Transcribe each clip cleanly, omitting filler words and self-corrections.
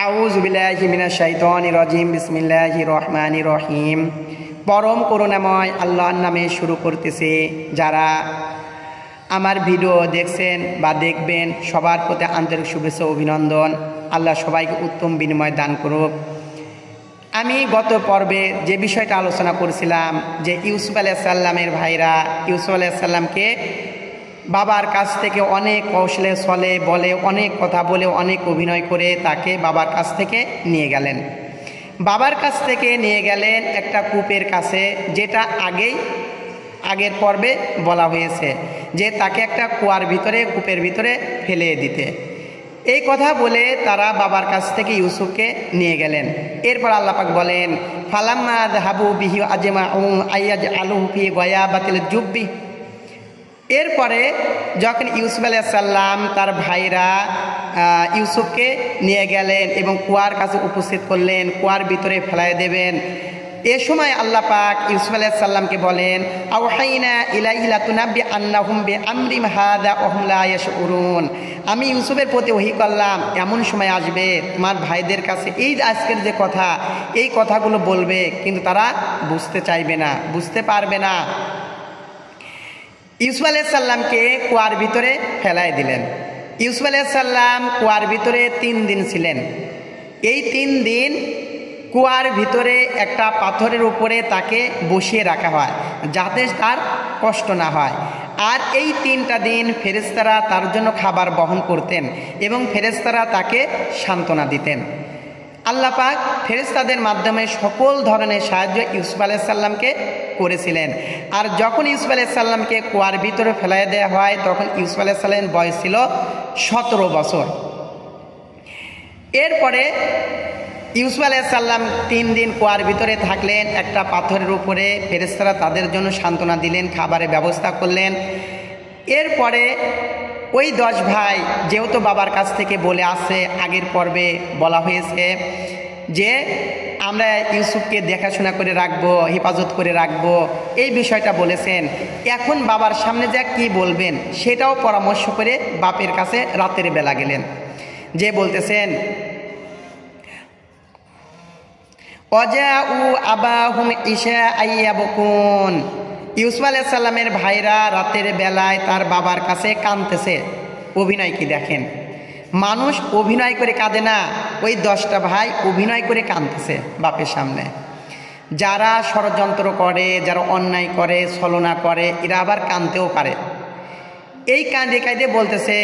আউযু বিল্লাহি মিনাশ শাইতানির রাজিম বিসমিল্লাহির রহমানির রহিম। পরম করুণাময় আল্লাহর নামে শুরু করতেছি। যারা আমার ভিডিও দেখছেন বা দেখবেন সবার প্রতি আন্তরিক শুভেচ্ছা অভিনন্দন। আল্লাহ সবাইকে উত্তম বিনিময় দান করুক। আমি গত পর্বে যে বিষয়টা আলোচনা করেছিলাম যে ইউসুফ আলাইহিস সালামের ভাইরা ইউসুফ আলাইহিস সালামকে বাবার কাছ থেকে অনেক কৌশলে চলে বলে অনেক কথা বলে অনেক অভিনয় করে তাকে বাবার কাছ থেকে নিয়ে গেলেন। বাবার কাছ থেকে নিয়ে গেলেন একটা কূপের কাছে, যেটা আগের পর্বে বলা হয়েছে যে তাকে একটা কুয়ার ভিতরে কূপের ভিতরে ফেলে দিতে। এই কথা বলে তারা বাবার কাছ থেকে ইউসুফকে নিয়ে গেলেন। এরপর আল্লাহ পাক বলেন ফালাম্মা যাহাবু বিহি আজমাউ আইয়াজআলুহু ফি গায়াবাতিল জুব্বি। এরপরে যখন ইউসুফ আলাইহিস সালাম তার ভাইরা ইউসুফকে নিয়ে গেলেন এবং কুয়ার কাছে উপস্থিত করলেন, কুয়ার ভিতরে ফেলায় দেবেন। এ সময় আল্লাহ পাক ইউসুফ আলাইহিস সালামকে বলেন আওহাইনা ইলাইহি লাতুনাব্বি আন্নাহুম বিআমরিম হাযা ওয়া হুম লা ইয়াশউরুন। আমি ইউসুফের প্রতি ওহী করলাম, এমন সময় আসবে তোমার ভাইদের কাছে এই আজকের যে কথা, এই কথাগুলো বলবে, কিন্তু তারা বুঝতে চাইবে না, বুঝতে পারবে না। ইউসুফ আলাইহিস সালামকে কুয়ার ভিতরে ফেলায় দিলেন। ইউসুফ আলাইহিস সালাম কুয়ার ভিতরে 3 দিন ছিলেন। এই 3 দিন কুয়ার ভিতরে একটা পাথরের উপরে তাকে বসিয়ে রাখা হয় যাতে তার কষ্ট না হয়। আর এই 3টা দিন ফেরেশতারা তার জন্য খাবার বহন করতেন এবং ফেরেশতারা তাকে সান্ত্বনা দিতেন। আল্লাহ পাক ফেরেশতাদের মাধ্যমে সকল ধরনের সাহায্য ইউসুফ আলাইহিস সালামকে করেছিলেন। আর যখন ইউসুফ আলাইহিস সালামকে কুয়ার ভিতরে ফেলাই দেওয়া হয় তখন ইউসুফ আলাইহিস সালামের বয়স ছিল 17 বছর। এরপরে ইউসুফ আলাইহিস সালাম 3 দিন কুয়ার ভিতরে থাকলেন একটা পাথরের উপরে। ফেরেশতারা তাদের জন্য সান্ত্বনা দিলেন, খাবারের ব্যবস্থা করলেন। এরপরে ওই 10 ভাই যেহেতু বাবার কাছ থেকে বলে আসে, আগের পর্বে বলা হয়েছে যে আমরা ইউসুফকে দেখাশোনা করে রাখবো, হেফাজত করে রাখবো, এই বিষয়টা বলেছেন। এখন বাবার সামনে যা কি বলবেন সেটাও পরামর্শ করে বাপের কাছে রাতের বেলা গেলেন, যে বলতেছেন ওয়াজাউ আবাহুম ইশা আইয়াবকুন। ইউসুফ আলাইহিস সালামের ভাইরা রাতের বেলায় তার বাবার কাছে কাঁদতেছে। অভিনয় কি দেখেন, মানুষ অভিনয় করে কাঁদে না, ওই 10টা ভাই অভিনয় করে কাঁদতেছে বাপের সামনে। যারা ষড়যন্ত্র করে, যারা অন্যায় করে, ছলনা করে, এরা আবার কাঁদতেও পারে। এই কাঁদে বলতেছে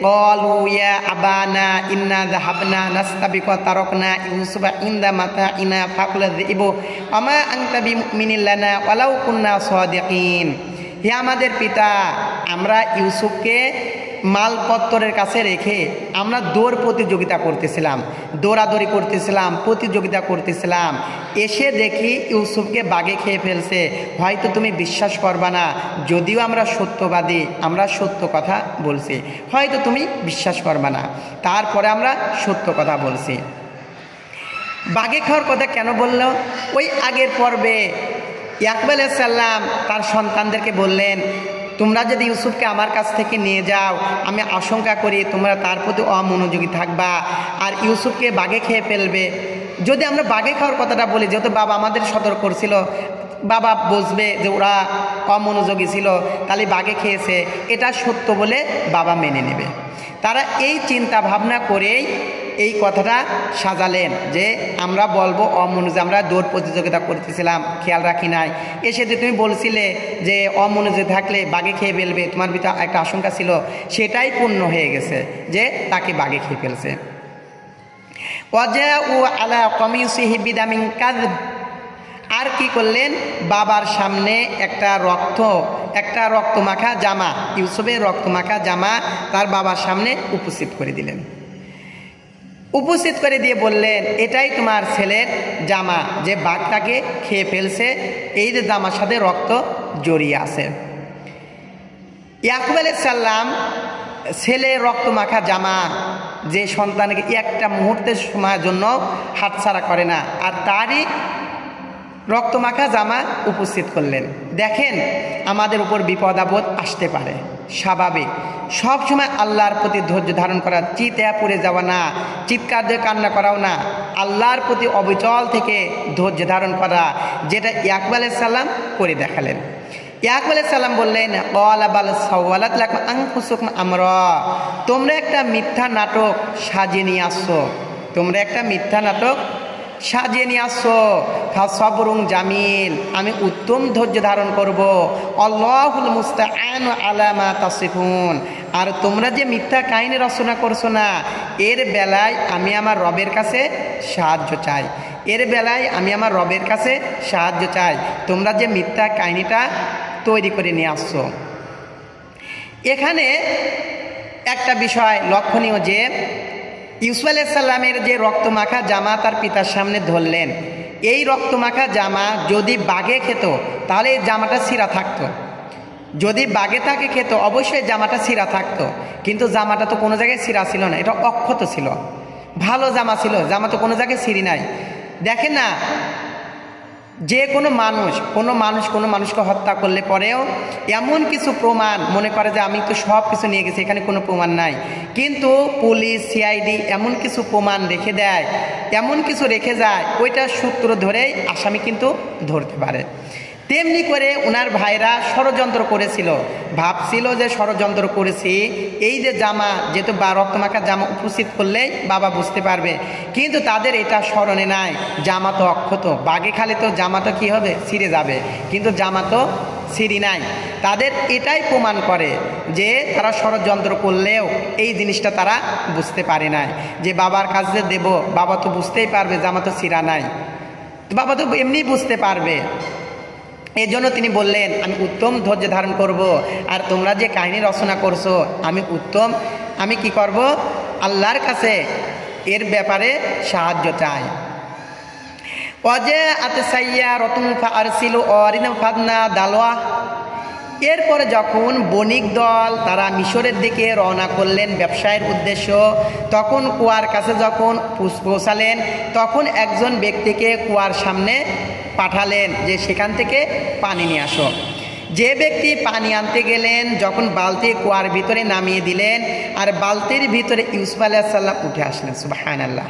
ক্বালু ইয়া আবানা ইন্না যাহাবনা নাস্তাবিকু তারাকনা ইউসুফা ইনদা মাতাইনা ফাকুলাযিবু আমা আনতা বিমুমিনিন লানা ওয়ালাউ কুন্না সাদিকিন। হে আমাদের পিতা, আমরা ইউসুফকে মালপত্তরের কাছে রেখে আমরা দৌড় প্রতিযোগিতা করতেছিলাম, দৌড়াদৌড়ি করতেছিলাম, প্রতিযোগিতা করতেছিলাম। এসে দেখি ইউসুফকে বাঘে খেয়ে ফেলছে। হয়তো তুমি বিশ্বাস করবা না, যদিও আমরা সত্যবাদী, আমরা সত্য কথা বলছি, হয়তো তুমি বিশ্বাস করবা না, তারপরে আমরা সত্য কথা বলছি। বাঘে খাওয়ার কথা কেন বলল? ওই আগের পর্বে ইয়াকুব আলাইহিস সালাম তার সন্তানদেরকে বললেন তোমরা যদি ইউসুফকে আমার কাছ থেকে নিয়ে যাও, আমি আশঙ্কা করি তোমরা তার প্রতি অমনোযোগী থাকবা আর ইউসুফকে বাঘে খেয়ে ফেলবে। যদি আমরা বাঘে খাওয়ার কথাটা বলি, যেহেতু বাবা আমাদের সতর্ক করছিল, বাবা বুঝবে যে ওরা অমনোযোগী ছিল, তাহলে বাঘে খেয়েছে, এটা সত্য বলে বাবা মেনে নেবে। তারা এই চিন্তা ভাবনা করেই এই কথাটা সাজালেন যে আমরা বলবো অমনোযোগী, আমরা দৌড় প্রতিযোগিতা করতেছিলাম, খেয়াল রাখি নাই। এসে যে তুমি বলছিলে যে অমনোযোগী থাকলে বাঘে খেয়ে ফেলবে, তোমার ভিতরে একটা আশঙ্কা ছিল, সেটাই পূর্ণ হয়ে গেছে যে তাকে বাঘে খেয়ে ফেলছে। ওয়াজাউ আলা কামিসিহি বিদামিন কাযব। আর কি করলেন, বাবার সামনে একটা রক্তমাখা জামা, ইউসুফের রক্তমাখা জামা তার বাবার সামনে উপস্থিত করে দিলেন। উপস্থিত করে দিয়ে বললেন এটাই তোমার ছেলের জামা, যে বাঘটাকে খেয়ে ফেলছে, এই যে জামার সাথে রক্ত জড়িয়ে আছে। ইয়াকুব আলাইহিস সালাম ছেলের রক্তমাখা জামা যে সন্তানকে একটা মুহূর্তের সময়ের জন্য হাতছাড়া করে না, আর তারই রক্তমাখা জামা উপস্থিত করলেন। দেখেন আমাদের উপর বিপদ আপদ আসতে পারে, স্বাভাবিক। সবসময় আল্লাহর প্রতি ধৈর্য ধারণ করা, চিতে পড়ে যাওয়া না, চিৎকার দিয়ে কান্না করাও না, আল্লাহর প্রতি অবিচল থেকে ধৈর্য ধারণ করা, যেটা ইয়াকুব আলাইহিস সালাম করে দেখালেন। ইয়াকুব আলাইহিস সালাম বললেন, ক্বালা বাল সাওয়ালাত লাকুম আনফুসুকুম আমরা, তোমরা একটা মিথ্যা নাটক সাজিয়ে নিয়ে আসছো, তোমরা একটা মিথ্যা নাটক সাজিয়ে নিয়ে আসছো। ফাসবরুন জামিল, আমি উত্তম ধৈর্য ধারণ করব। আল্লাহুল মুস্তাআনু আলা মা তাসিফুন, আর তোমরা যে মিথ্যা কাহিনী রচনা করছো না, এর বেলায় আমি আমার রবের কাছে সাহায্য চাই, এর বেলায় আমি আমার রবের কাছে সাহায্য চাই। তোমরা যে মিথ্যা কাহিনীটা তৈরি করে নিয়ে আসছো। এখানে একটা বিষয় লক্ষণীয় যে ইউসুফ আলাইহিস সালামের যে রক্তমাখা জামা তার পিতার সামনে ধরলেন, এই রক্তমাখা জামা যদি বাঘে খেত তাহলে এই জামাটা ছিঁড়া থাকতো, যদি বাঘে তাকে খেত অবশ্যই জামাটা ছিঁড়া থাকতো, কিন্তু জামাটা তো কোনো জায়গায় ছিঁড়া ছিল না, এটা অক্ষত ছিল, ভালো জামা ছিল, জামা তো কোনো জায়গায় ছিঁড়ি নাই। দেখেন না, যে কোনো মানুষকে হত্যা করলে পরেও এমন কিছু প্রমাণ মনে করে যে আমি তো সব কিছু নিয়ে গেছি, এখানে কোনো প্রমাণ নাই, কিন্তু পুলিশ সিআইডি এমন কিছু প্রমাণ রেখে দেয়, এমন কিছু রেখে যায়, ওইটা সূত্র ধরেই আসামি কিন্তু ধরতে পারে। তেমনি করে ওনার ভাইরা ষড়যন্ত্র করেছিল, ভাবছিল যে ষড়যন্ত্র করেছি, এই যে জামা যেহেতু রক্তমাখা জামা উপস্থিত করলেই বাবা বুঝতে পারবে, কিন্তু তাদের এটা স্মরণে নাই, জামা তো অক্ষত, বাগে খালে তো জামা তো কী হবে, ছিঁড়ে যাবে, কিন্তু জামা তো ছিঁড়ি নাই। তাদের এটাই প্রমাণ করে যে তারা ষড়যন্ত্র করলেও এই জিনিসটা তারা বুঝতে পারে নাই, যে বাবার কাছে দেব, বাবা তো বুঝতেই পারবে জামা তো ছিঁড়া নাই, বাবা তো এমনি বুঝতে পারবে। এই জন্য তিনি বললেন, আমি উত্তম ধৈর্য ধারণ করব, আর তোমরা যে কাহিনী রচনা করছো আমি কি করব, আল্লাহর কাছে এর ব্যাপারে সাহায্য চাই। অজে আতে সাইয়া রতন আরসিলু অরিনা ফাদনা দালোয়া, এরপরে যখন বণিক দল তারা মিশরের দিকে রওনা করলেন ব্যবসায়ের উদ্দেশ্য, তখন কুয়ার কাছে যখন পৌঁছালেন, তখন একজন ব্যক্তিকে কুয়ার সামনে পাঠালেন যে সেখান থেকে পানি নিয়ে আসো। যে ব্যক্তি পানি আনতে গেলেন, যখন বালতি কুয়ার ভিতরে নামিয়ে দিলেন, আর বালতির ভিতরে ইউসুফ আলাইহিস সালাম উঠে আসলেন। সুবহানাল্লাহ।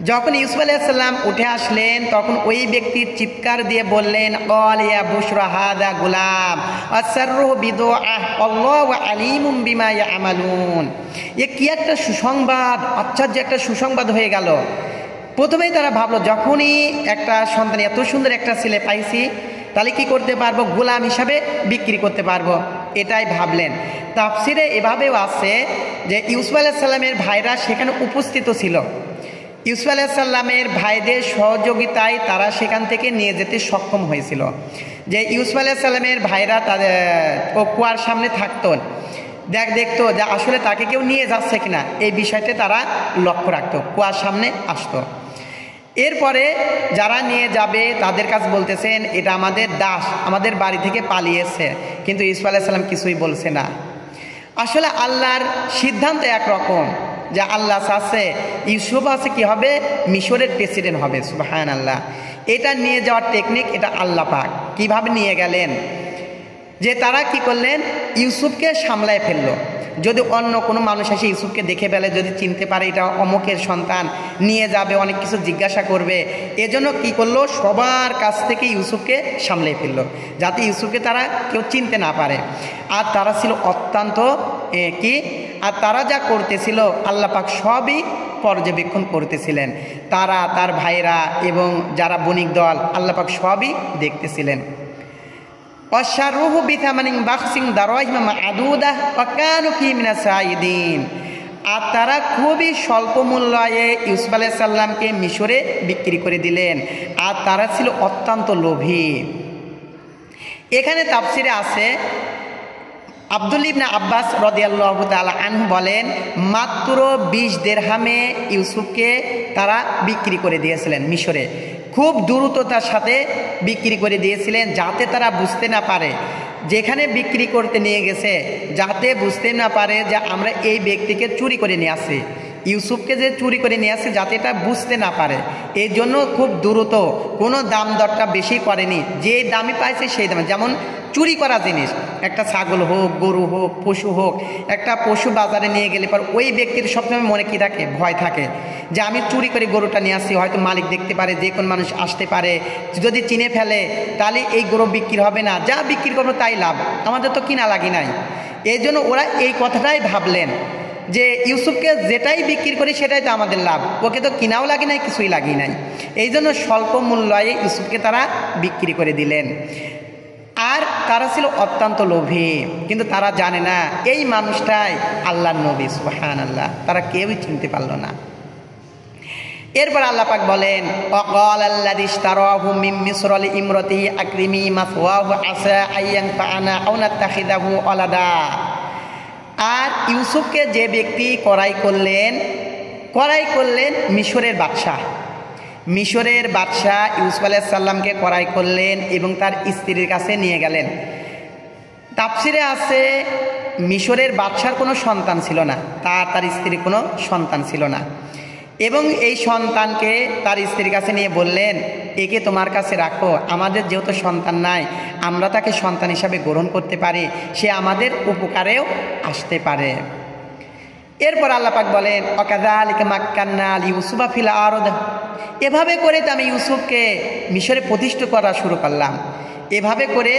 যখন ইউসুফ আলাইহিস সালাম উঠে আসলেন, তখন ওই ব্যক্তি চিৎকার দিয়ে বললেন, ক্বাল ইয়া বুশরা হাদা গুলাম আসাররুহু বিদুআহ আল্লাহু আলিমুম বিমা ইয়ামালুন। এ কি একটা সুসংবাদ, আশ্চর্য একটা সুসংবাদ হয়ে গেল। প্রথমেই তারা ভাবলো, যখনই একটা সন্তান, এত সুন্দর একটা ছেলে পাইছি, তাহলে কি করতে পারবো, গোলাম হিসাবে বিক্রি করতে পারবো, এটাই ভাবলেন। তাফসিরে এভাবেও আছে যে ইউসুফ আলাইহিস সালামের ভাইরা সেখানে উপস্থিত ছিল, ইউসুফ আলাইহিস সালামের ভাইদের সহযোগিতায় তারা সেখান থেকে নিয়ে যেতে সক্ষম হয়েছিল। যে ইউসুফ আলাইহিস সালামের ভাইরা তাদের কুয়ার সামনে থাকতো, দেখতো যে আসলে তাকে কেউ নিয়ে যাচ্ছে কিনা, এই বিষয়তে তারা লক্ষ্য রাখতো, কুয়ার সামনে আসতো। এরপরে যারা নিয়ে যাবে তাদের কাছে বলতেছেন, এটা আমাদের দাস, আমাদের বাড়ি থেকে পালিয়েছে, কিন্তু ইউসুফ আলাইহিস সালাম কিছুই বলছে না। আসলে আল্লাহর সিদ্ধান্ত একরকম, যে আল্লাহ চাচ্ছে ইউসুফ আছে কি হবে, মিশরের প্রেসিডেন্ট হবে। সুবহানাল্লাহ। এটা নিয়ে যাওয়ার টেকনিক এটা আল্লাহ পাক কিভাবে নিয়ে গেলেন, যে তারা কি করলেন, ইউসুফকে সামলায় ফেললো। যদি অন্য কোনো মানুষ এসে ইউসুফকে দেখে ফেলে, যদি চিনতে পারে এটা অমুকের সন্তান, নিয়ে যাবে, অনেক কিছু জিজ্ঞাসা করবে, এজন্য কি করলো, সবার কাছ থেকে ইউসুফকে সামলে ফেললো, যাতে ইউসুফকে তারা কেউ চিনতে না পারে। আর তারা ছিল অত্যন্ত আর তারা যা করতেছিল আল্লাহ পাক সবই পর্যবেক্ষণ করতেছিলেন, তারা, তার ভাইরা এবং যারা বণিক দল, আল্লাহ পাক সবই দেখতেছিলেন। অশারুহু বিথামানিন বাখসিন দারাইহিম মা'দুদাহ ওয়া কানু ফি মিনাস সাইদিন। আর তারা খুবই স্বল্প মূল্যে ইউসুফ আলাইহিস সালামকে মিশরে বিক্রি করে দিলেন, আর তারা ছিল অত্যন্ত লোভী। এখানে তাফসিরে আছে, আব্দুল্লাহ ইবনে আব্বাস রাদিয়াল্লাহু তাআলা আনহু বলেন, মাত্র 20 দিরহামে ইউসুফকে তারা বিক্রি করে দিয়েছিলেন মিশরে, খুব দ্রুততার সাথে বিক্রি করে দিয়েছিলেন, যাতে তারা বুঝতে না পারে, যেখানে বিক্রি করতে নিয়ে গেছে, যাতে বুঝতে না পারে যে আমরা এই ব্যক্তিকে চুরি করে নিয়ে আসি, ইউসুফকে যে চুরি করে নিয়ে আসছে যাতে এটা বুঝতে না পারে, এই জন্য খুব দ্রুত কোনো দাম দরটা বেশি করেনি, যে দামি পাইছে সেই দামে। যেমন চুরি করা জিনিস, একটা ছাগল হোক, গরু হোক, পশু হোক, একটা পশু বাজারে নিয়ে গেলে পর ওই ব্যক্তির সবসময় মনে কী থাকে, ভয় থাকে যে আমি চুরি করে গরুটা নিয়ে আসছি, হয়তো মালিক দেখতে পারে, যে কোন মানুষ আসতে পারে, যদি চিনে ফেলে তাহলে এই গরু বিক্রি হবে না, যা বিক্রি করবো তাই লাভ, আমাদের তো কিনা লাগি নাই। এই জন্য ওরা এই কথাটাই ভাবলেন যে ইউসুফকে যেটাই বিক্রি করি সেটাই তো আমাদের লাভ, ওকে তো কিনাও লাগি নাই, কিছুই লাগি নাই। এই জন্য স্বল্প মূল্যে ইউসুফকে তারা বিক্রি করে দিলেন। আর তারা ছিল অত্যন্ত লোভী, কিন্তু তারা জানে না এই মানুষটাই আল্লাহর নবী, সুবহানাল্লাহ, তারা কেউই চিনতে পারল না। এরপর আল্লাহ পাক বলেন, ওয়াকাল আল্লাযী ইশতারাহু মিন মিসর লিইমরাতিহি আকরিমি মাসওয়াহু আসা আইয়ানফা'না আও নাত্তাখিযাহু ওয়ালাদা। আর ইউসুফকে যে ব্যক্তি ক্রয় করলেন মিশরের বাদশাহ, মিশরের বাদশাহ ইউসুফ আলাইহিস সালামকে ক্রয় করলেন এবং তার স্ত্রীর কাছে নিয়ে গেলেন। তাফসিরে আছে মিশরের বাদশার কোনো সন্তান ছিল না, তার স্ত্রীর কোনো সন্তান ছিল না, এবং এই সন্তানকে তার স্ত্রীর কাছে নিয়ে বললেন, একে তোমার কাছে রাখো, আমাদের যেহেতু সন্তান নাই আমরা তাকে সন্তান হিসাবে গ্রহণ করতে পারি, সে আমাদের উপকারেও আসতে পারে। এরপর আল্লাহ পাক বলেন, ওয়াকাযালিকা মাক্কান্না লিইউসুফা ফিল আরদ। এভাবে করে তো আমি ইউসুফকে মিশরে প্রতিষ্ঠা করা শুরু করলাম। এভাবে করে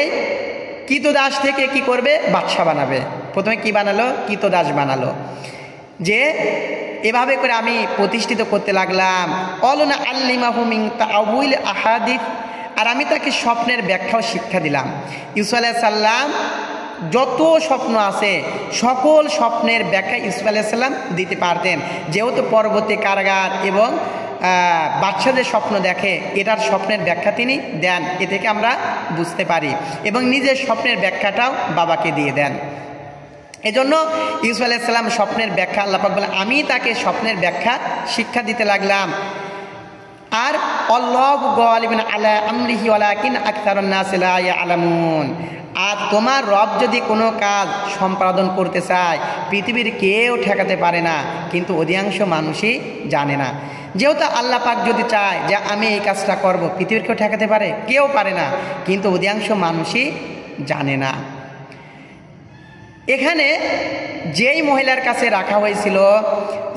কৃতদাস থেকে কি করবে, বাদশা বানাবে। প্রথমে কি বানালো, কৃতদাস বানালো, যে এভাবে করে আমি প্রতিষ্ঠিত করতে লাগলাম। অলনা আল্লিমাহু মিন তাআউইল আহাদিস, আর আমি তাকে স্বপ্নের ব্যাখ্যাও শিক্ষা দিলাম। ইউসুফ আলাইহিস সালাম যত স্বপ্ন আছে সকল স্বপ্নের ব্যাখ্যা ইউসুফ আলাইহিস সালাম দিতে পারতেন, যেহেতু পরবর্তী কারাগার এবং বাদশাদের স্বপ্ন দেখে, এটার স্বপ্নের ব্যাখ্যা তিনি দেন, এ থেকে আমরা বুঝতে পারি, এবং নিজের স্বপ্নের ব্যাখ্যাটাও বাবাকে দিয়ে দেন। এজন্য ইউসুফ আলাইহিস সালাম স্বপ্নের ব্যাখ্যা, আল্লাহ পাক বলেন আমি তাকে স্বপ্নের ব্যাখ্যা শিক্ষা দিতে লাগলাম। আর আল্লাহু গালিবুন আলা আমরিহি ওয়ালাকিন আকতারুন নাস লা ইয়ালামুন। আর তোমার রব যদি কোনো কাজ সম্পাদন করতে চায় পৃথিবীর কেউ ঠেকাতে পারে না, কিন্তু অধিকাংশ মানুষই জানে না। যেহেতু আল্লাহ পাক যদি চায় যে আমি এই কাজটা করব, পৃথিবীর কেউ ঠেকাতে পারে, কেউ পারে না, কিন্তু অধিকাংশ মানুষই জানে না। এখানে যেই মহিলার কাছে রাখা হয়েছিল,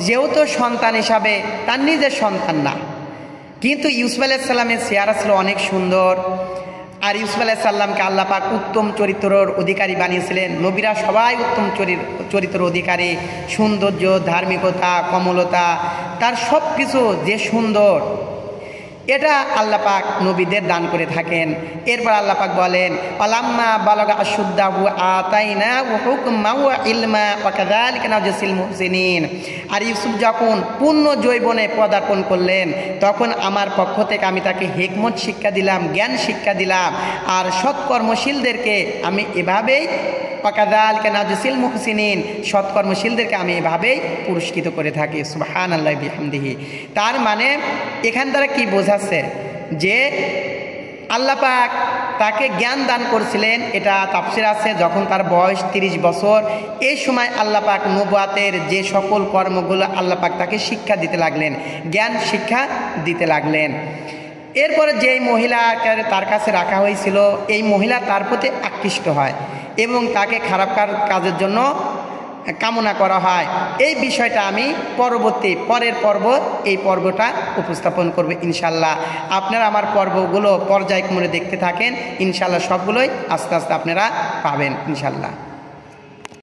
যেহেতু সন্তান হিসাবে তার নিজের সন্তান না, কিন্তু ইউসুফ আলাইহিস সালামের চেহারা ছিল অনেক সুন্দর। আর ইউসুফ আলাইহিস সালামকে আল্লাহ পাক উত্তম চরিত্রের অধিকারী বানিয়েছিলেন। নবীরা সবাই উত্তম চরিত্রের অধিকারী, সৌন্দর্য, ধার্মিকতা, কমলতা, তার সব কিছু যে সুন্দর, এটা আল্লাহ পাক নবীদের দান করে থাকেন। এরপর আল্লাহ পাক বলেন, আলাম্মা বালাগা আশুদ্দাহু আতাইনাহু হুকমা ওয়া ইলমা ওয়া কাযালিকা নাজজিল মুহসিনিন। আর ইউসুফ যখন পূর্ণ যৌবনে পদার্পণ করলেন, তখন আমার পক্ষ থেকে আমি তাকে হিকমত শিক্ষা দিলাম, জ্ঞান শিক্ষা দিলাম, আর সৎকর্মশীলদেরকে আমি এভাবেই ওয়া কাযালিকা নাজজিল মুহসিনিন, সৎকর্মশীলদেরকে আমি এভাবেই পুরস্কৃত করে থাকি। সুবহানাল্লাহি বিহামদিহি। তার মানে এখান দ্বারা কি বোঝাচ্ছে যে আল্লাহ পাক তাকে জ্ঞান দান করছিলেন। এটা তাফসীর আছে, যখন তার বয়স 30 বছর, এই সময় আল্লাহ পাক নবুয়াতের যে সকল কর্মগুলো আল্লাহ পাক তাকে শিক্ষা দিতে লাগলেন, জ্ঞান শিক্ষা দিতে লাগলেন। এরপরে যেই মহিলাকে তার কাছে রাখা হয়েছিল, এই মহিলা তার প্রতি আকৃষ্ট হয় এবং তাকে খারাপ কাজের জন্য কামনা করা হয়। এই বিষয়টা আমি পরের পর্ব এই পর্বটা উপস্থাপন করব ইনশাল্লাহ। আপনারা আমার পর্বগুলো পর্যায়ক্রমে দেখতে থাকেন, ইনশাল্লাহ সবগুলোই আস্তে আস্তে আপনারা পাবেন ইনশাল্লাহ।